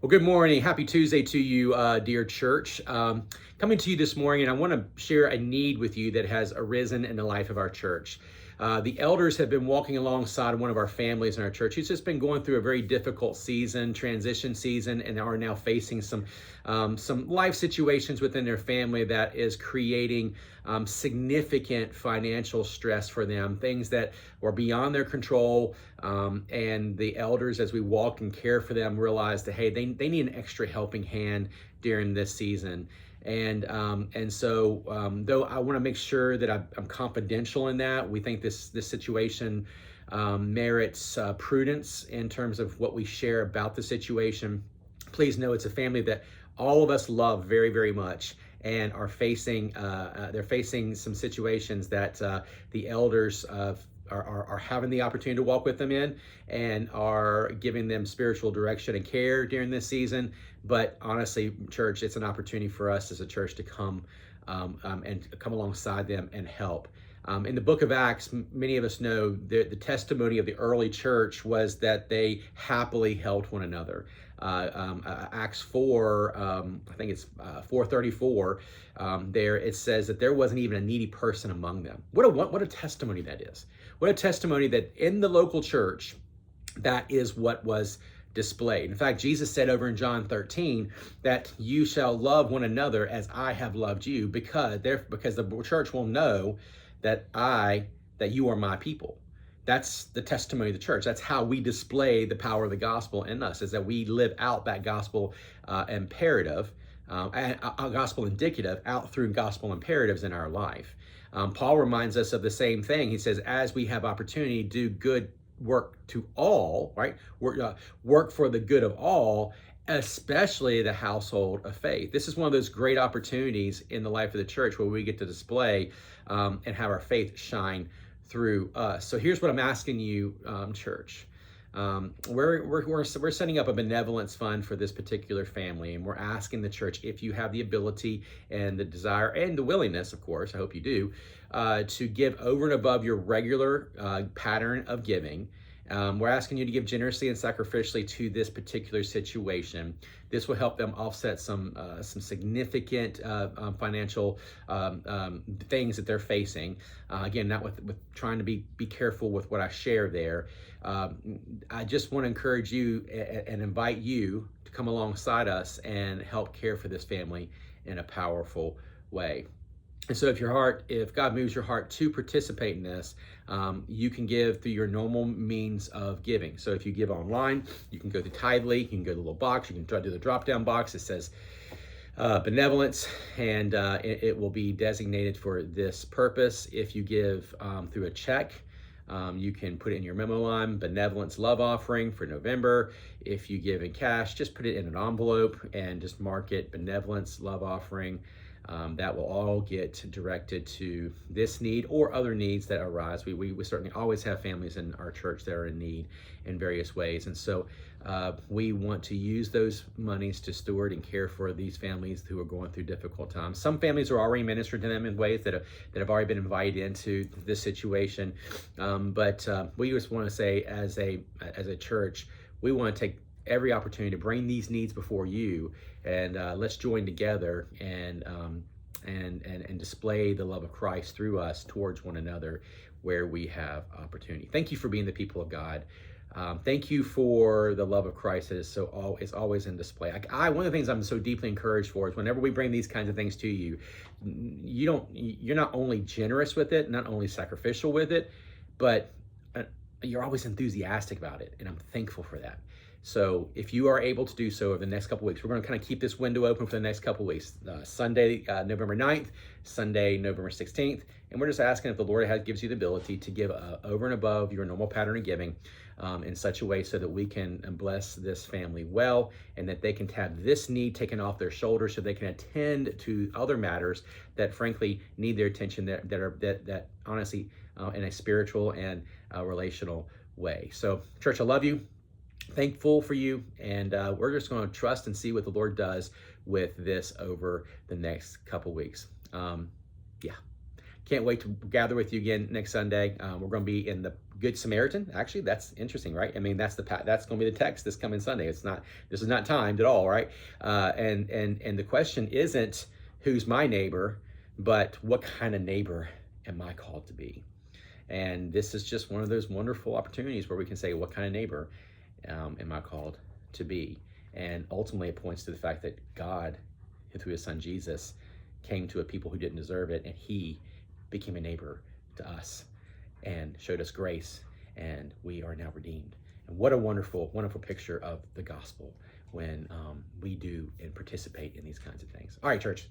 Well, good morning. Happy Tuesday to you, dear church. Coming to you this morning, and I want to share a need with you that has arisen in the life of our church. The elders have been walking alongside one of our families in our church who's just been going through a very difficult season, transition season, and are now facing some life situations within their family that is creating significant financial stress for them, things that were beyond their control. And the elders, as we walk and care for them, realize that, hey, they need an extra helping hand during this season. And so though I want to make sure that I'm confidential in that, we think this situation merits prudence in terms of what we share about the situation. Please know it's a family that all of us love very, very much, and are facing they're facing some situations that the elders are having the opportunity to walk with them in, and are giving them spiritual direction and care during this season. But honestly, church, it's an opportunity for us as a church to come and come alongside them and help. In the book of Acts, many of us know the testimony of the early church was that they happily helped one another. Acts 4, I think it's 4:34, there it says that there wasn't even a needy person among them. What a testimony that is. What a testimony that in the local church, that is what was displayed. In fact, Jesus said over in John 13 that you shall love one another as I have loved you, because the church will know that you are my people. That's the testimony of the church. That's how we display the power of the gospel in us, is that we live out that gospel imperative, and a gospel indicative out through gospel imperatives in our life. Paul reminds us of the same thing. He says, as we have opportunity, do good work to all, right? Work for the good of all, especially the household of faith. This is one of those great opportunities in the life of the church where we get to display and have our faith shine through us. So here's what I'm asking you, church. We're setting up a benevolence fund for this particular family, and we're asking the church, if you have the ability and the desire and the willingness, of course, I hope you do, to give over and above your regular pattern of giving. We're asking you to give generously and sacrificially to this particular situation. This will help them offset some significant financial things that they're facing. Again, not with trying to be careful with what I share there. I just want to encourage you and invite you to come alongside us and help care for this family in a powerful way. And so if God moves your heart to participate in this, you can give through your normal means of giving. So if you give online, you can go to Tithely, you can go to the little box, you can do the drop-down box. It says benevolence, and it will be designated for this purpose. If you give through a check, you can put it in your memo line, benevolence love offering for November. If you give in cash, just put it in an envelope and just mark it benevolence love offering. That will all get directed to this need or other needs that arise. We certainly always have families in our church that are in need in various ways. And so we want to use those monies to steward and care for these families who are going through difficult times. Some families are already ministered to them in ways that have already been invited into this situation. But we just want to say, as a church, we want to take every opportunity to bring these needs before you, and let's join together and display the love of Christ through us towards one another where we have opportunity. Thank you for being the people of God. Thank you for the love of Christ that is always in display. One of the things I'm so deeply encouraged for is whenever we bring these kinds of things to you, you're not only generous with it, not only sacrificial with it, but you're always enthusiastic about it, and I'm thankful for that. So if you are able to do so over the next couple of weeks, we're going to kind of keep this window open for the next couple of weeks. Sunday, November 9th, Sunday, November 16th. And we're just asking if the Lord gives you the ability to give over and above your normal pattern of giving in such a way so that we can bless this family well, and that they can have this need taken off their shoulders so they can attend to other matters that frankly need their attention, that honestly in a spiritual and relational way. So church, I love you. Thankful for you, and we're just going to trust and see what the Lord does with this over the next couple weeks. Can't wait to gather with you again next Sunday. We're going to be in the Good Samaritan. Actually, that's interesting, right? I mean, that's that's going to be the text this coming Sunday. This is not timed at all, right? And the question isn't who's my neighbor, but what kind of neighbor am I called to be? And this is just one of those wonderful opportunities where we can say, what kind of neighbor am I called to be? And ultimately, it points to the fact that God, through his son Jesus, came to a people who didn't deserve it, and he became a neighbor to us and showed us grace, and we are now redeemed. And what a wonderful, wonderful picture of the gospel when we do and participate in these kinds of things. All right, church.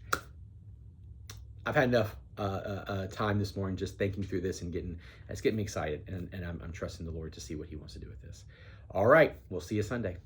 I've had enough time this morning just thinking through this and it's getting me excited, and I'm trusting the Lord to see what he wants to do with this. All right, we'll see you Sunday.